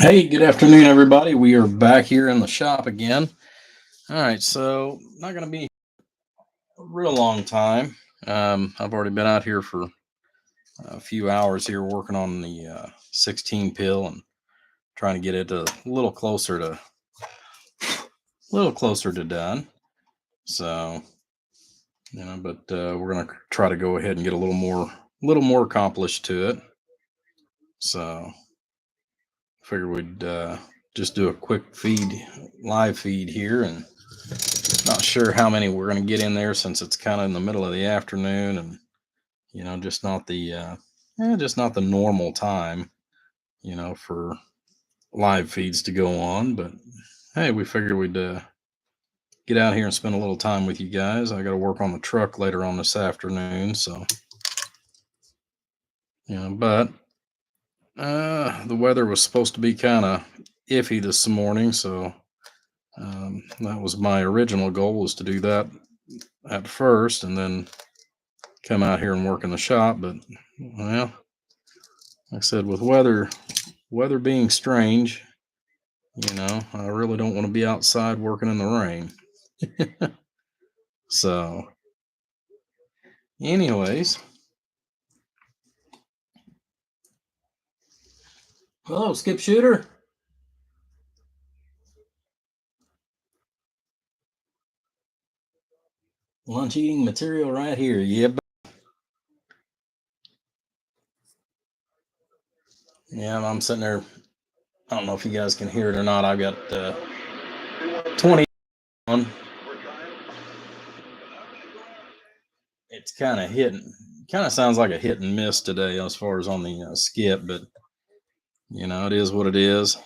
Hey, good afternoon, everybody. We are back here in the shop again. All right, so not going to be a real long time. I've already been out here for a few hours here working on the 16 pill and trying to get it a little closer to done. So but we're going to try to go ahead and get a little more accomplished to it. So figure we'd just do a quick live feed here, and not sure how many we're going to get in there since it's kind of in the middle of the afternoon, and just not the normal time, for live feeds to go on. But hey, we figured we'd get out here and spend a little time with you guys. I got to work on the truck later on this afternoon, so but the weather was supposed to be kind of iffy this morning, so that was my original goal, was to do that at first and then come out here and work in the shop. But well, like I said, with weather being strange, I really don't want to be outside working in the rain. So, anyways, hello, Skip Shooter. Lunch eating material right here. Yeah, yeah. I'm sitting there. I don't know if you guys can hear it or not. I've got 20 on. It's kind of sounds like a hit and miss today as far as on the skip, but it is what it is.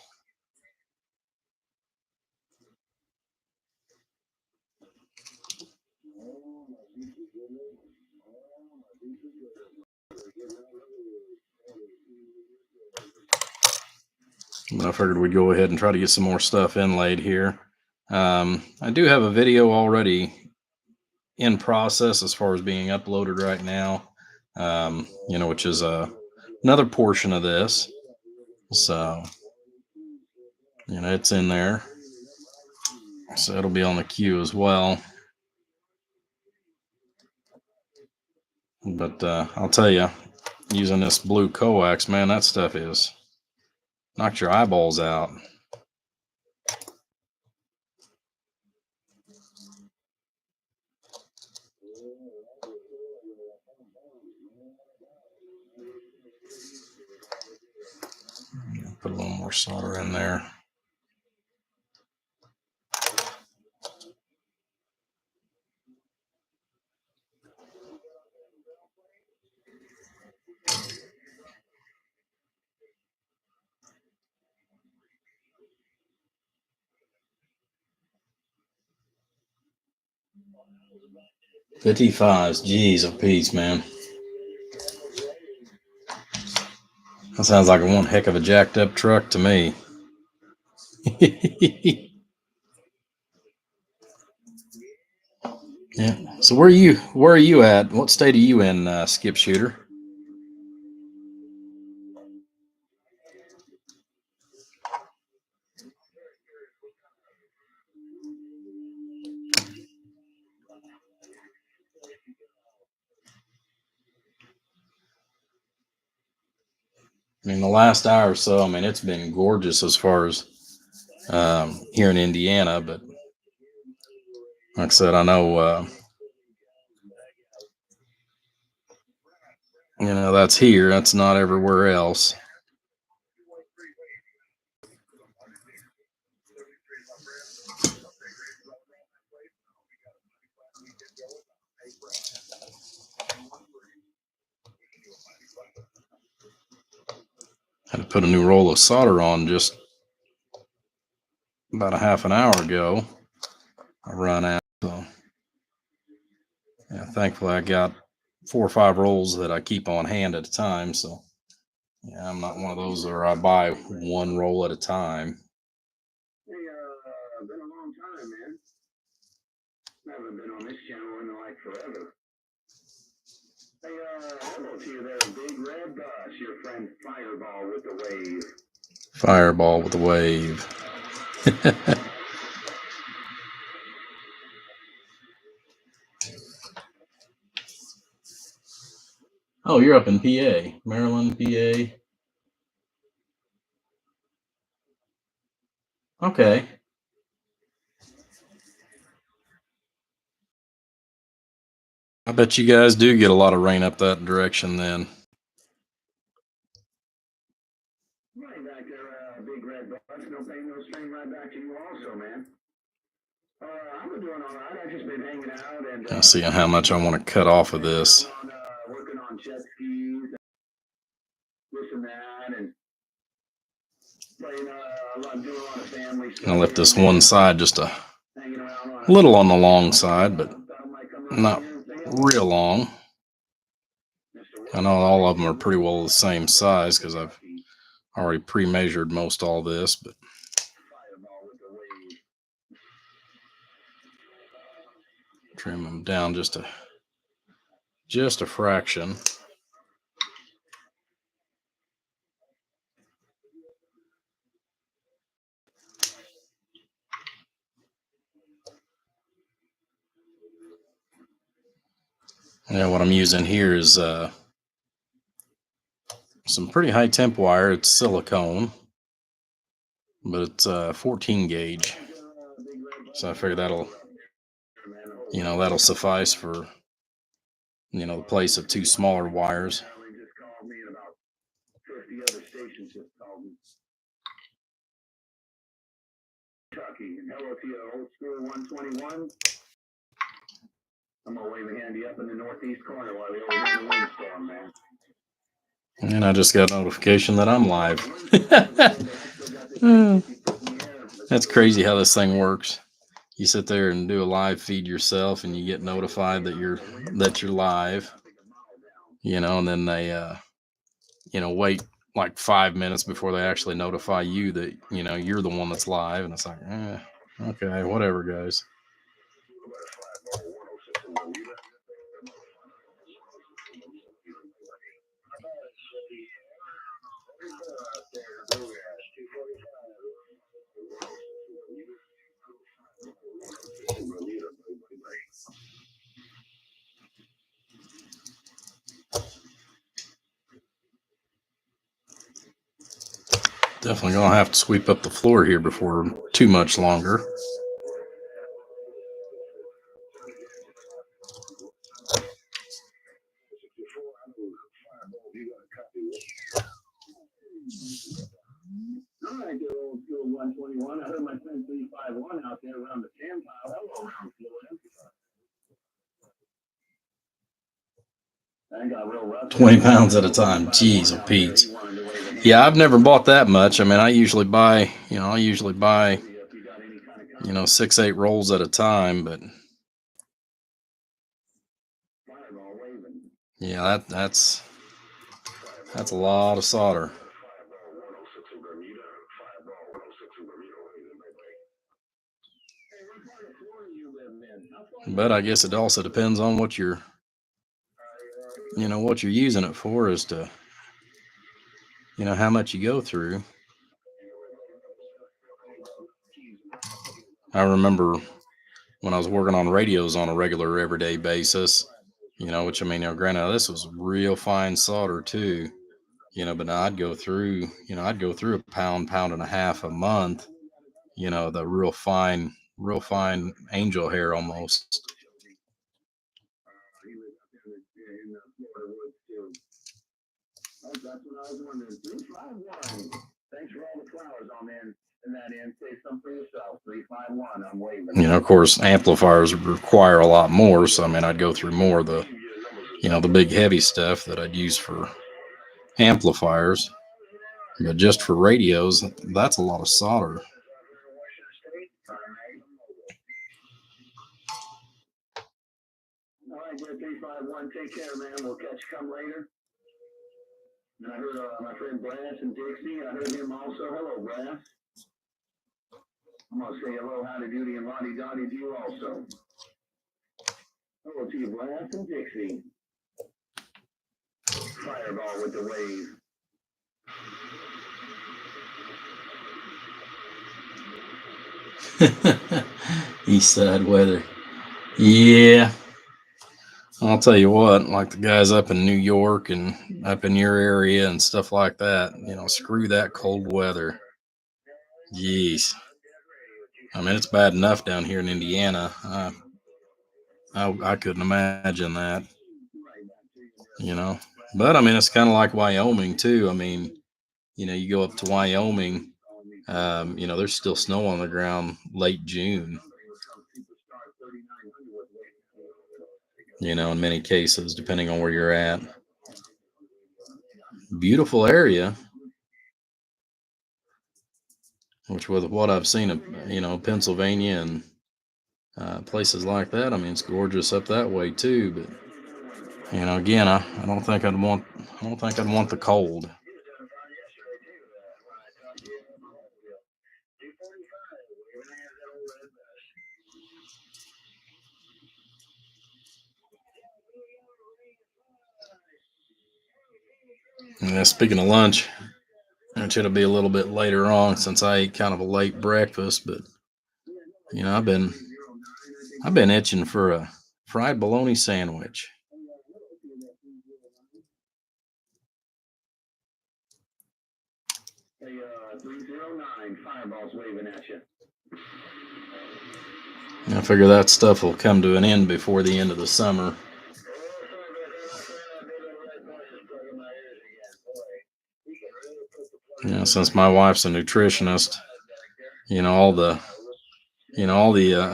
But I figured we'd go ahead and try to get some more stuff inlaid here. I do have a video already in process as far as being uploaded right now, which is another portion of this. So, it's in there. So it'll be on the queue as well. But I'll tell you, using this blue coax, man, that stuff is knocks your eyeballs out. Put a little more solder in there. $55s, geez, a piece, man. That sounds like one heck of a jacked up truck to me. Yeah. So where are you at? What state are you in, Skip Shooter? I mean, the last hour or so, I mean, it's been gorgeous as far as here in Indiana. But like I said, I know, that's here. That's not everywhere else. Had to put a new roll of solder on just about a half an hour ago. I run out. So, yeah, thankfully I got 4 or 5 rolls that I keep on hand at a time. So, yeah, I'm not one of those where I buy one roll at a time. Hey, been a long time, man. Haven't been on this channel in like forever. Hey, hello to you there, Big Red. Your friend Fireball with the wave. Fireball with a wave. Oh, you're up in PA, Maryland, PA. Okay. I bet you guys do get a lot of rain up that direction then. Right back there, big red bus. No pain, no strain. Right back to you also, man. I'm doing all right. I've just been hanging out and I'll see how much I want to cut off of this. Working on jet skis, this and that, and playing doing a lot of family stuff. I left this one side just a little on the long side, but not real long. I know all of them are pretty well the same size because I've already pre-measured most all this, but trim them down just a fraction. Yeah, what I'm using here is some pretty high temp wire. It's silicone, but it's 14 gauge. So I figure that'll suffice for, the place of two smaller wires. Hello to you, old school 121. I'm gonna wave a handy up in the northeast corner while we over in the windstorm, man. And I just got a notification that I'm live. That's crazy how this thing works. You sit there and do a live feed yourself, and you get notified that you're live. And then they wait like 5 minutes before they actually notify you that you're the one that's live, and it's like, okay, whatever, guys. Definitely gonna have to sweep up the floor here before too much longer. All right, there, old school 121. I heard my friend 351 out there around the sand pile. Hello, around Florida. I got real rough. 20 pounds at a time. Jeez, oh Pete. Yeah, I've never bought that much. I mean, I usually buy 6-8 rolls at a time, but yeah, that's a lot of solder. But I guess it also depends on what you're using it for, as to how much you go through. I remember when I was working on radios on a regular everyday basis, which, I mean, granted, this was real fine solder too, but I'd go through a pound and a half a month, the real fine angel hair almost. That's what I was wondering. 351. Thanks for all the flowers on in that end. Say something for yourself. 351. I'm waving. Of course, amplifiers require a lot more, so I mean, I'd go through more of the, the big heavy stuff that I'd use for amplifiers. But just for radios, that's a lot of solder. All right, good 351. Take care, man. We'll catch you come later. And I heard my friend Brass and Dixie. I heard him also. Hello, Brass. I'm going to say hello, howdy doody, and lottie dotty to you also. Hello to you, Brass and Dixie. Fireball with the wave. East side weather. Yeah. I'll tell you what, like the guys up in New York and up in your area and stuff like that, screw that cold weather. Jeez. I mean, it's bad enough down here in Indiana. I couldn't imagine that, you know. But I mean, it's kind of like Wyoming too. I mean, you go up to Wyoming, there's still snow on the ground late June, in many cases, depending on where you're at. Beautiful area, which with what I've seen of, Pennsylvania and places like that, I mean, it's gorgeous up that way too. But again, I don't think I'd want the cold. Yeah, speaking of lunch, it should be a little bit later on since I ate kind of a late breakfast, but I've been itching for a fried bologna sandwich. Hey, 309, Fireball's waving at you. I figure that stuff will come to an end before the end of the summer. Since my wife's a nutritionist, all the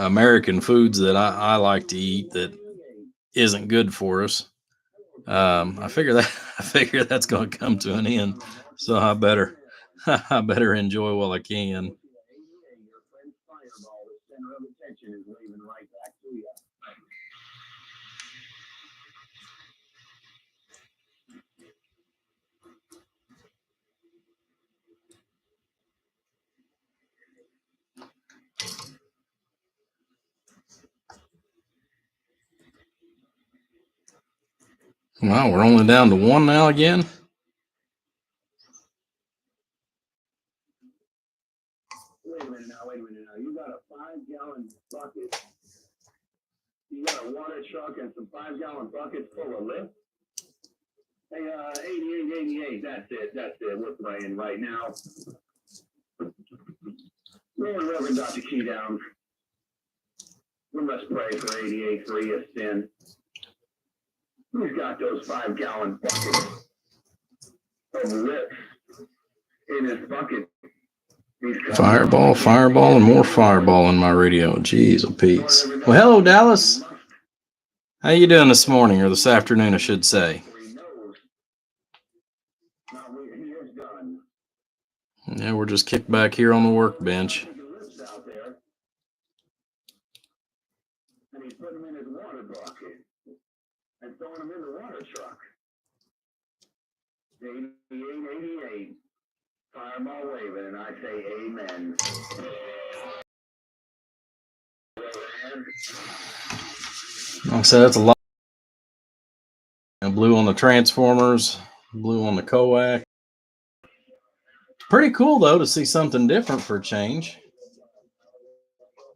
American foods that I like to eat that isn't good for us. I figure that I figure that's going to come to an end. So I better I better enjoy while I can. Well, we're only down to one now again. Wait a minute now. You got a 5-gallon bucket. You got a water truck and some 5-gallon buckets full of lift. Hey, 88. That's it. We're playing right now. Lord, Reverend Dr. Key down. We must pray for 88 for sin. Who's got those 5-gallon buckets of lift in his bucket? Fireball, and more fireball in my radio. Jeez, oh Pete's. Well, hello, Dallas. How you doing this morning, or this afternoon, I should say? Yeah, we're just kicked back here on the workbench. And he's putting them in his water bucket and throwing them in the water truck. 88. Fireball waving, and I say amen. Like I said, that's a lot. Blue on the transformers, blue on the coax. Pretty cool though to see something different for a change.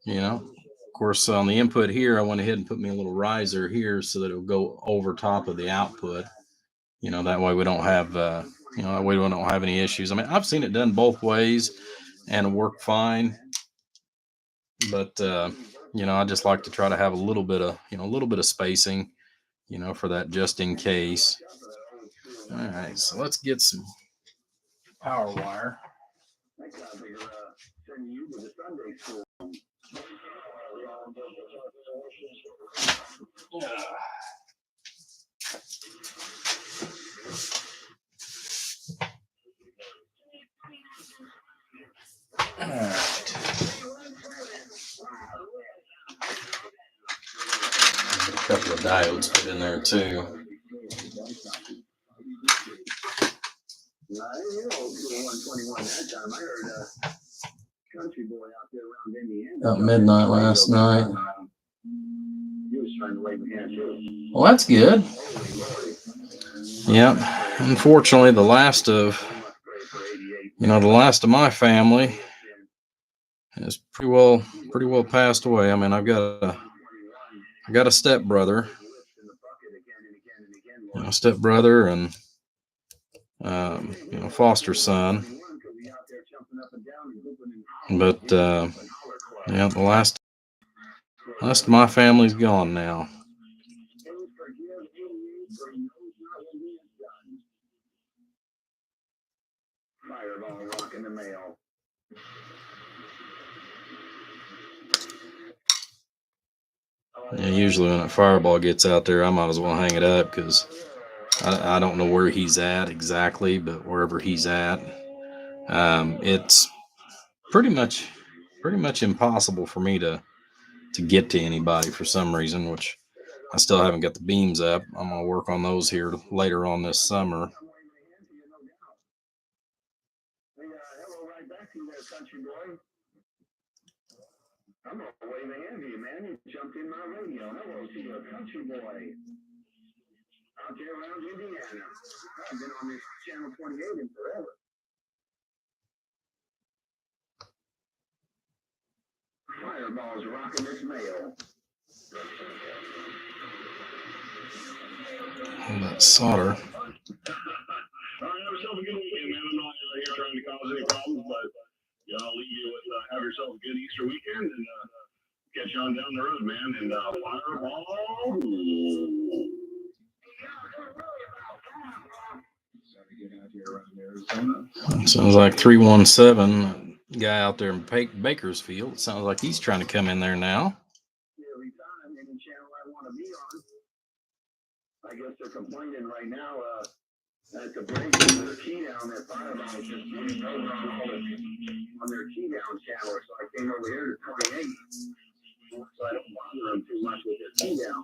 Of course, on the input here, I went ahead and put me a little riser here so that it will go over top of the output. That way we don't have, that way we don't have any issues. I mean, I've seen it done both ways and work fine. But, I just like to try to have a little bit of spacing, for that just in case. All right, so let's get some power wire. All right. A couple of diodes put in there too. About midnight last night. Well, that's good. Yep. Unfortunately, the last of my family has pretty well passed away. I mean, I got a stepbrother, stepbrother, and foster son. But yeah, the last of my family's gone now. Fireball rocking the mail. Yeah, usually when a fireball gets out there, I might as well hang it up because I don't know where he's at exactly, but wherever he's at, it's pretty much impossible for me to get to anybody for some reason, which I still haven't got the beams up. I'm gonna work on those here later on this summer. Hello, right back to you there, country boy. I'm gonna wave a hand to you, man. You jumped in my radio. Hello to you, country boy. Out there around Indiana. I've been on this channel 28 in forever. Fireball's rocking this mail. All that solder. All right, have yourself a good weekend, man. I'm not here trying to cause any problems, but I'll leave you with have yourself a good Easter weekend and catch you on down the road, man. And fireball. Sounds like 317 guy out there in Bakersfield. Sounds like he's trying to come in there now. Every time, any channel I want to be on. I guess they're complaining right now that the break on their key down, that fireball is just moving over on their key down channel. So I came over here to 28. So I don't bother them too much with their key down.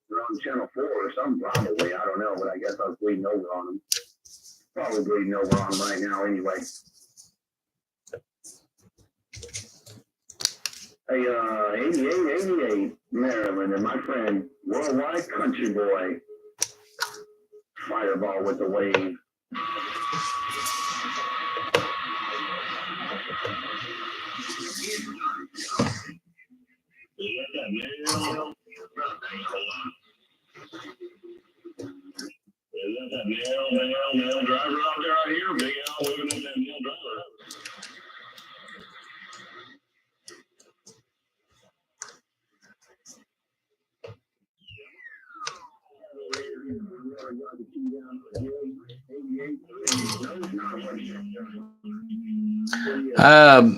They're on channel 4 or something, probably. I don't know, but I guess I was bleeding over on them. Probably bleeding over on them right now anyway. Hey, 8888 Maryland and my friend Worldwide Country Boy. Fireball with the wave. Is that nail driver out there out here? Big Al waving at that nail driver.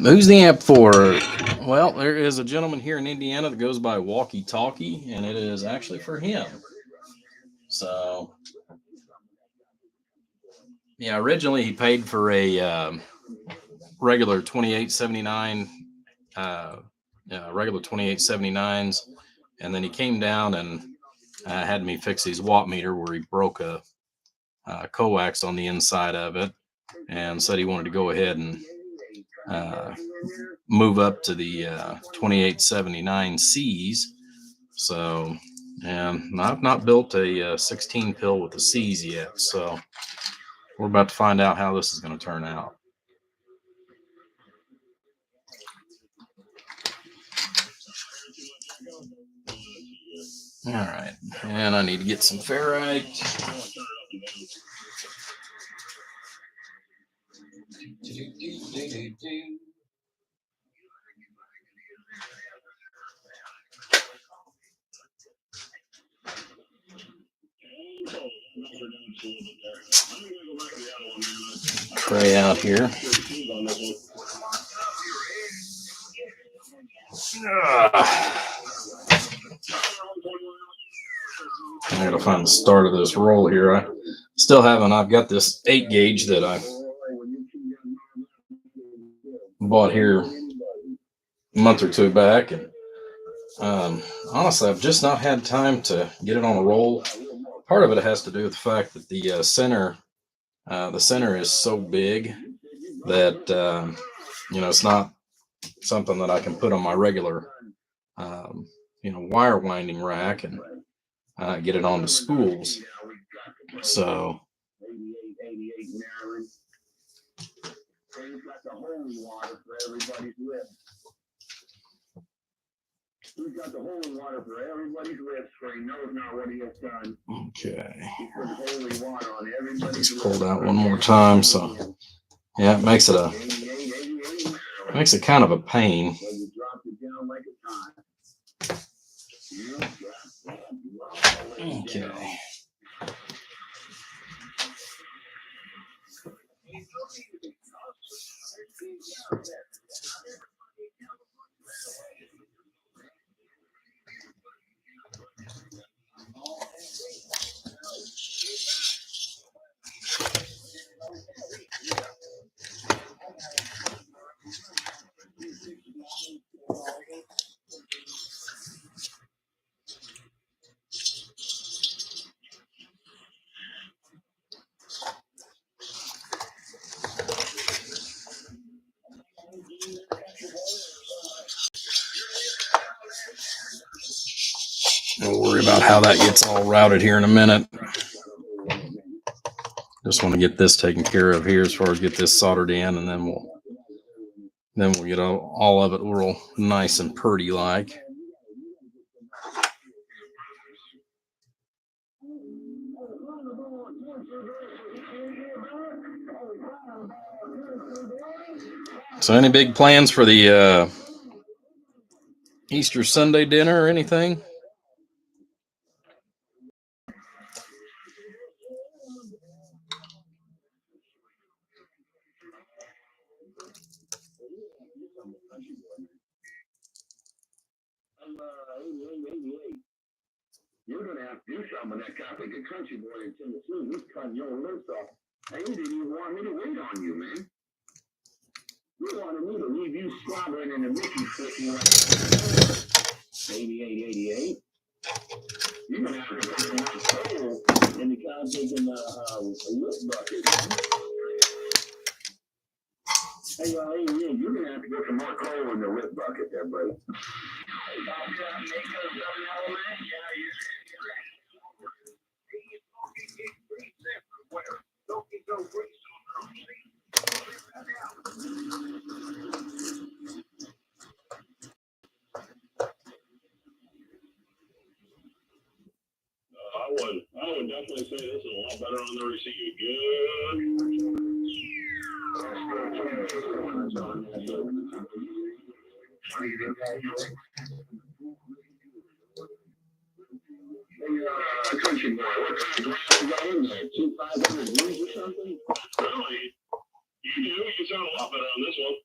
Who's the amp for? Well, there is a gentleman here in Indiana that goes by Walkie Talkie, and it is actually for him. So, yeah, originally he paid for a regular 2879, regular 2879s, and then he came down and had me fix his watt meter where he broke a coax on the inside of it, and said he wanted to go ahead and move up to the 2879Cs. So, and I've not built a 16 pill with the C's yet, so we're about to find out how this is going to turn out. All right, and I need to get some ferrite. Tray out here. I gotta find the start of this roll here. I still haven't. I've got this 8 gauge that I bought here a month or two back, and honestly, I've just not had time to get it on a roll. Part of it has to do with the fact that the center is so big that it's not something that I can put on my regular wire winding rack and get it onto spools. So everybody's lips. He's got the holy water for everybody's lips, for he knows not what he has done. Okay. He put holy water on everybody's Just pulled lips. out one more time, so yeah, it makes it kind of a pain. So you dropped it down like a ton. Okay. We'll worry about how that gets all routed here in a minute. Just want to get this taken care of here as far as get this soldered in, and then we'll get all of it real nice and pretty like. So any big plans for the Easter Sunday dinner or anything? You're going to have to do something with that copy of Country Boy in Tennessee. He's cutting your lips off. And you didn't even want me to wait on you, man. You wanted me to leave you slobbering in the Mickey fishing like 88. You're going to have to put some more coal in the contact in the lip bucket. Hey, you're going to have to put some more coal in the lip bucket there, buddy. I would definitely say this is a lot better on the receive. Country boy, what kind of glass you got in there? 500 G's or something? Really? You do. You sound a lot better on this one.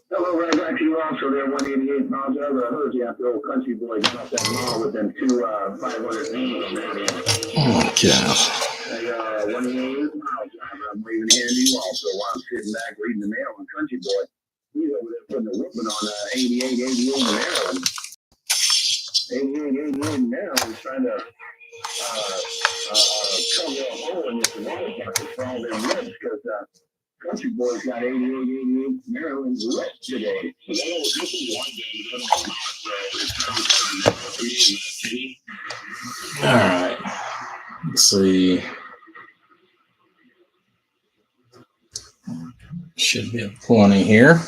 Hello, right back to you also there, 188 miles over. I heard you after old Country Boy got off that mall with them two 500 G's on that end. Okay. Hey, 188 miles driver, I'm waving hand to you also while I'm sitting back reading the mail on Country Boy. He's over there putting a whooping on 88 in Maryland. 88 in Maryland is trying to cover a hole in this water bucket for all their lips because Country Boy's got 88 Maryland's lips today. So that old Country Boy All right. Let's see. Should be plenty here.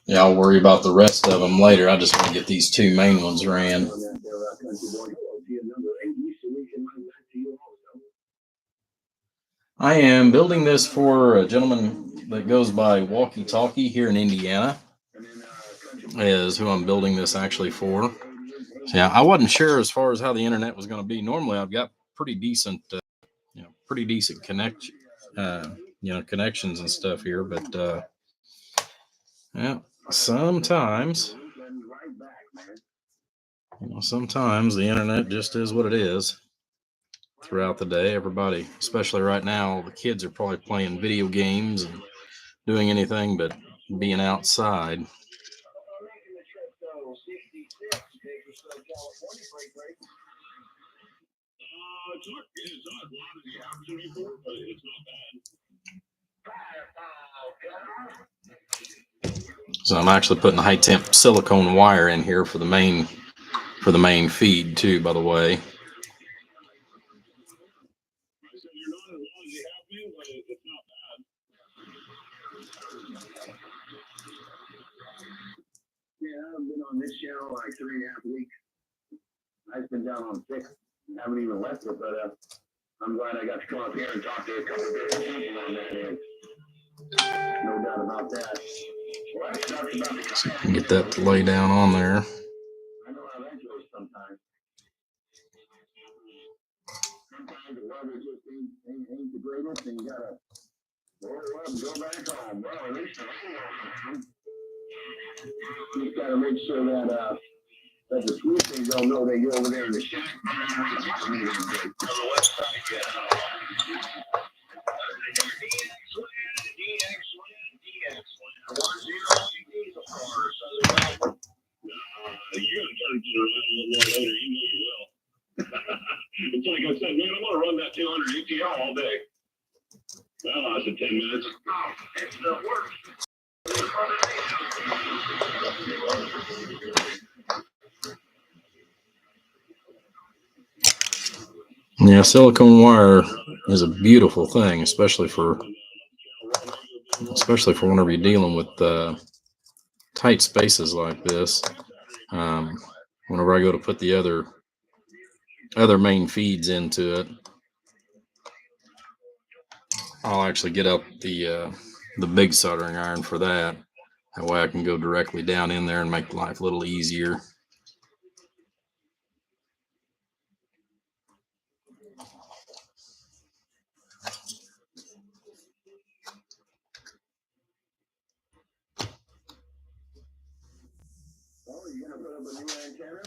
Yeah, I'll worry about the rest of them later. I just want to get these two main ones ran. I am building this for a gentleman that goes by Walkie Talkie here in Indiana, is who I'm building this actually for. So yeah, I wasn't sure as far as how the internet was going to be. Normally, I've got pretty decent connections and stuff here, but yeah, sometimes the internet just is what it is. Throughout the day, everybody, especially right now, the kids are probably playing video games and doing anything but being outside. So I'm actually putting high temp silicone wire in here for the main feed too, by the way. Yeah, I've been on this channel like 3.5 weeks. I've been down on 6. Haven't even left it, but I'm glad I got to come up here and talk to a couple of different people on that end. No doubt about that. Well, that sucks about the So I can get that to lay down on there. I know how that goes sometimes. Sometimes the weather just ain't the greatest, and you gotta roll up and go back home. Well, at least the rain goes. You just gotta make sure that the Swifties don't know they go over there in the shack. On the west side, yeah. You're gonna turn it around a little more later. You know you will. It's like I said, man, I'm gonna run that 200 ETL all day. Well, I said 10 minutes. Oh, it still works. Yeah, silicone wire is a beautiful thing, especially for whenever you're dealing with tight spaces like this. Whenever I go to put the other main feeds into it, I'll actually get out the big soldering iron for that. That way I can go directly down in there and make life a little easier. Oh, you're gonna put up a new antenna?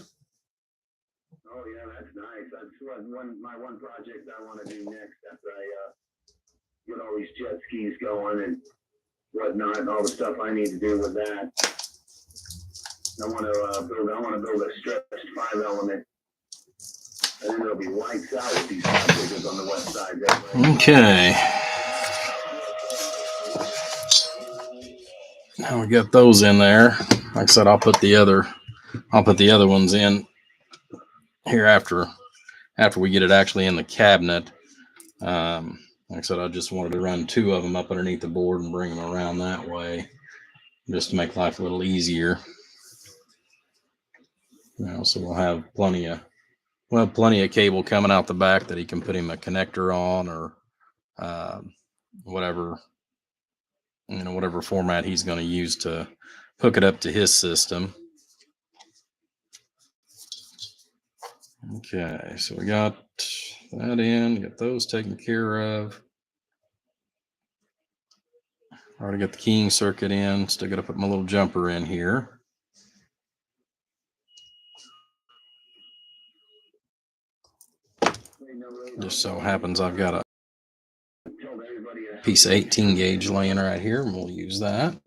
Oh yeah, that's nice. That's my one project I want to do next after I get all these jet skis going and whatnot, and all the stuff I need to do with that. I want to build a stretched 5-element, and then there'll be lights out with these figures on the west side. Okay. Now we got those in there. Like I said, I'll put the other ones in here after we get it actually in the cabinet. Like I said, I just wanted to run 2 of them up underneath the board and bring them around that way, just to make life a little easier. So we'll have plenty of cable coming out the back that he can put him a connector on, or whatever format he's going to use to hook it up to his system. Okay, so we got that in, got those taken care of. Already got the keying circuit in. Still got to put my little jumper in here. Just so happens I've got a piece of 18 gauge laying right here, and we'll use that.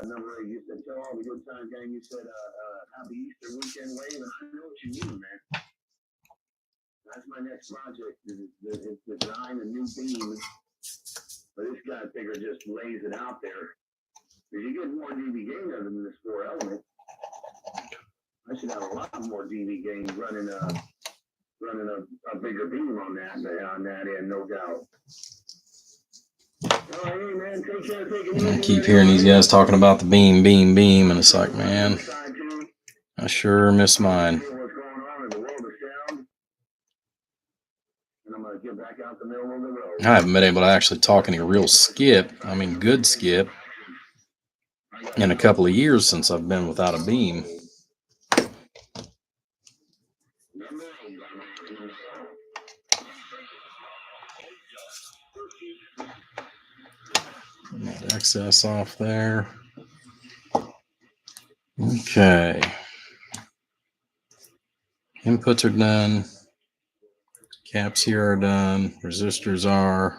Number 8, you said, tell all the good times, gang. You said, happy Easter weekend wave, and I know what you mean, man. That's my next project, is design a new beam. But this guy figure just lays it out there. If you get more DV gain other than this 4-element, I should have a lot more DV gain running a bigger beam on that end, no doubt. Hey, man, take care, I keep hearing these guys talking about the beam, and it's like, man, I sure miss mine. I haven't been able to actually talk any real skip, I mean good skip, in a couple of years since I've been without a beam. That excess off there. Okay. Inputs are done. Caps here are done. Resistors are.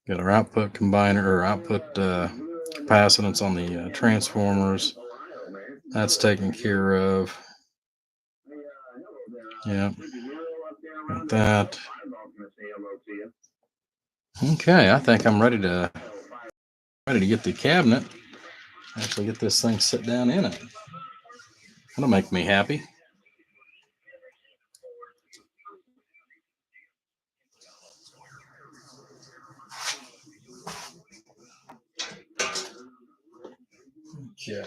Got our output combiner, or output capacitance on the transformers. That's taken care of. Yeah. Got that. Okay, I think I'm ready to get the cabinet. Actually, get this thing sit down in it. That'll make me happy. Okay. All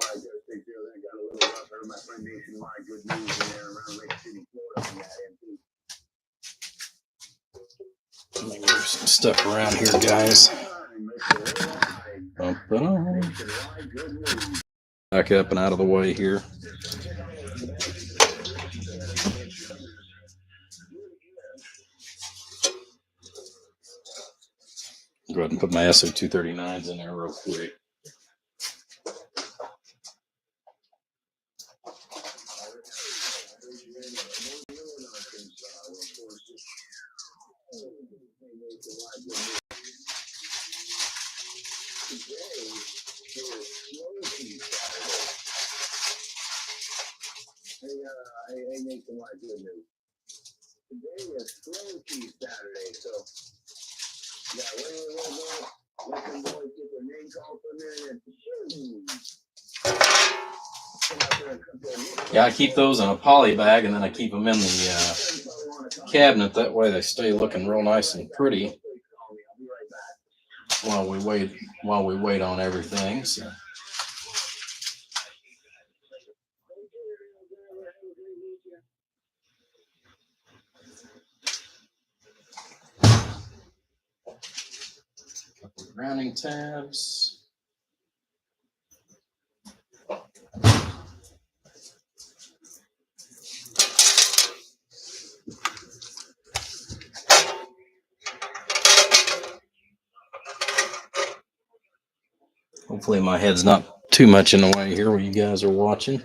right, guys, take care of that. Got a little rough. Heard my friend Nationwide, good news in there around Lake City, Florida from that MP. Let me move some stuff around here, guys. Bump it on. Back up and out of the way here. Go ahead and put my SO239s in there real quick. Hey, Nationwide, good news. Today is Slow Cheese Saturday, so yeah, wait a little bit. Let them boys get their name called from there and shoo. Come out there and cook their meat. Yeah, I keep those in a poly bag and then I keep them in the cabinet. That way they stay looking real nice and pretty while we wait on everything. So. Couple of rounding tabs. Hopefully my head's not too much in the way here while you guys are watching.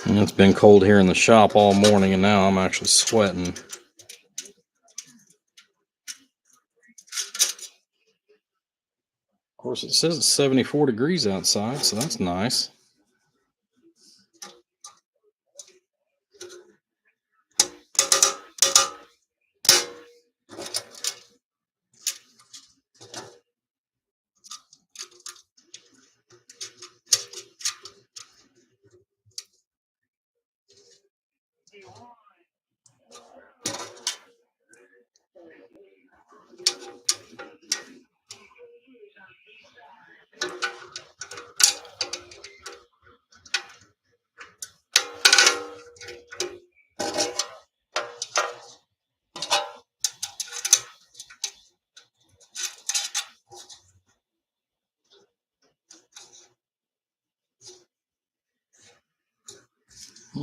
And it's been cold here in the shop all morning, and now I'm actually sweating. Of course, it says it's 74 degrees outside, so that's nice.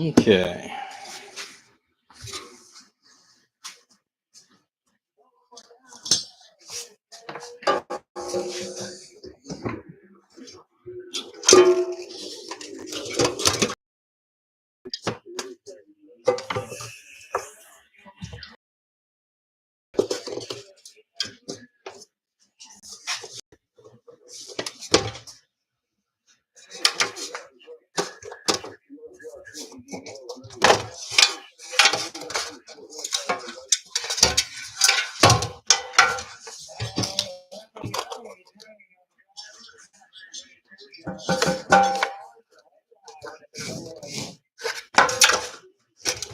Okay.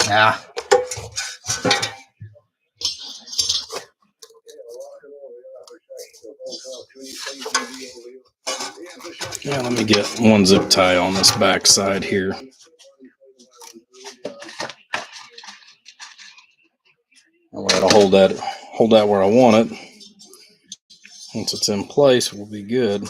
Yeah. Yeah, let me get one zip tie on this back side here. That way it'll hold that where I want it. Once it's in place, we'll be good.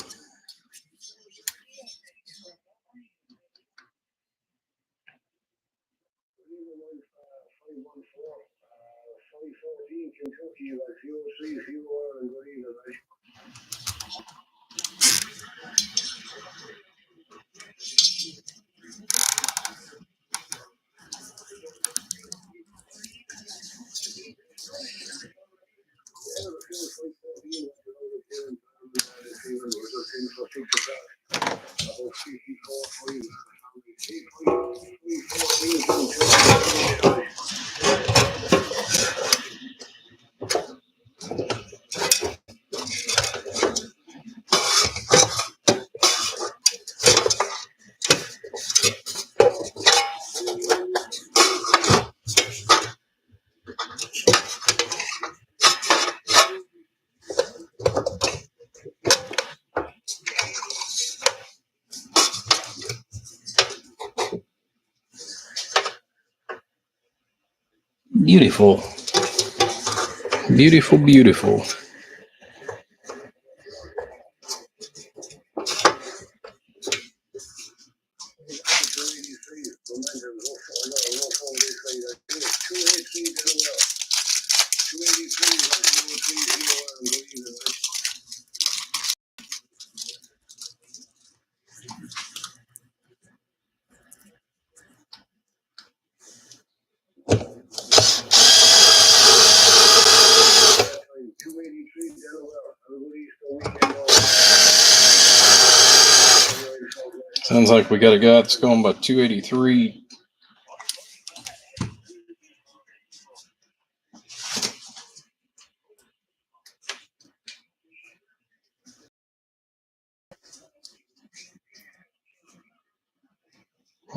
Beautiful. Beautiful, beautiful. Sounds like we got a guy that's going by 283.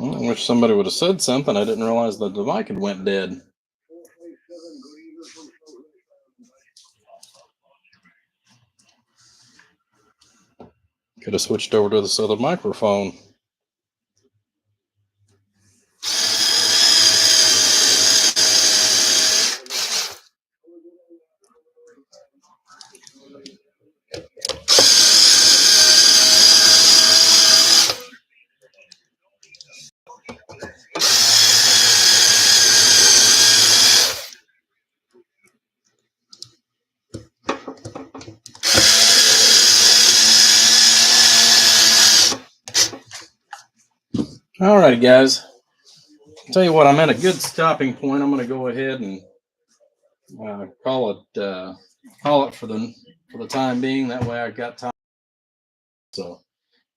I wish somebody would have said something. I didn't realize that the mic had went dead. Could have switched over to this other microphone. Alrighty, guys. I'll tell you what, I'm at a good stopping point. I'm going to go ahead and call it for the time being. That way, I've got time. So,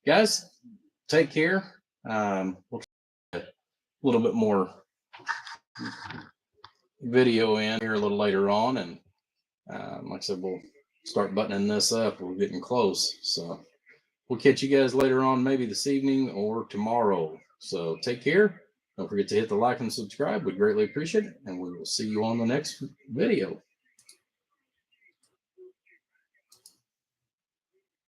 guys, take care. We'll try a little bit more video in here a little later on, and like I said, we'll start buttoning this up. We're getting close, so we'll catch you guys later on, maybe this evening or tomorrow. So take care. Don't forget to hit the like and subscribe. We'd greatly appreciate it, and we will see you on the next video.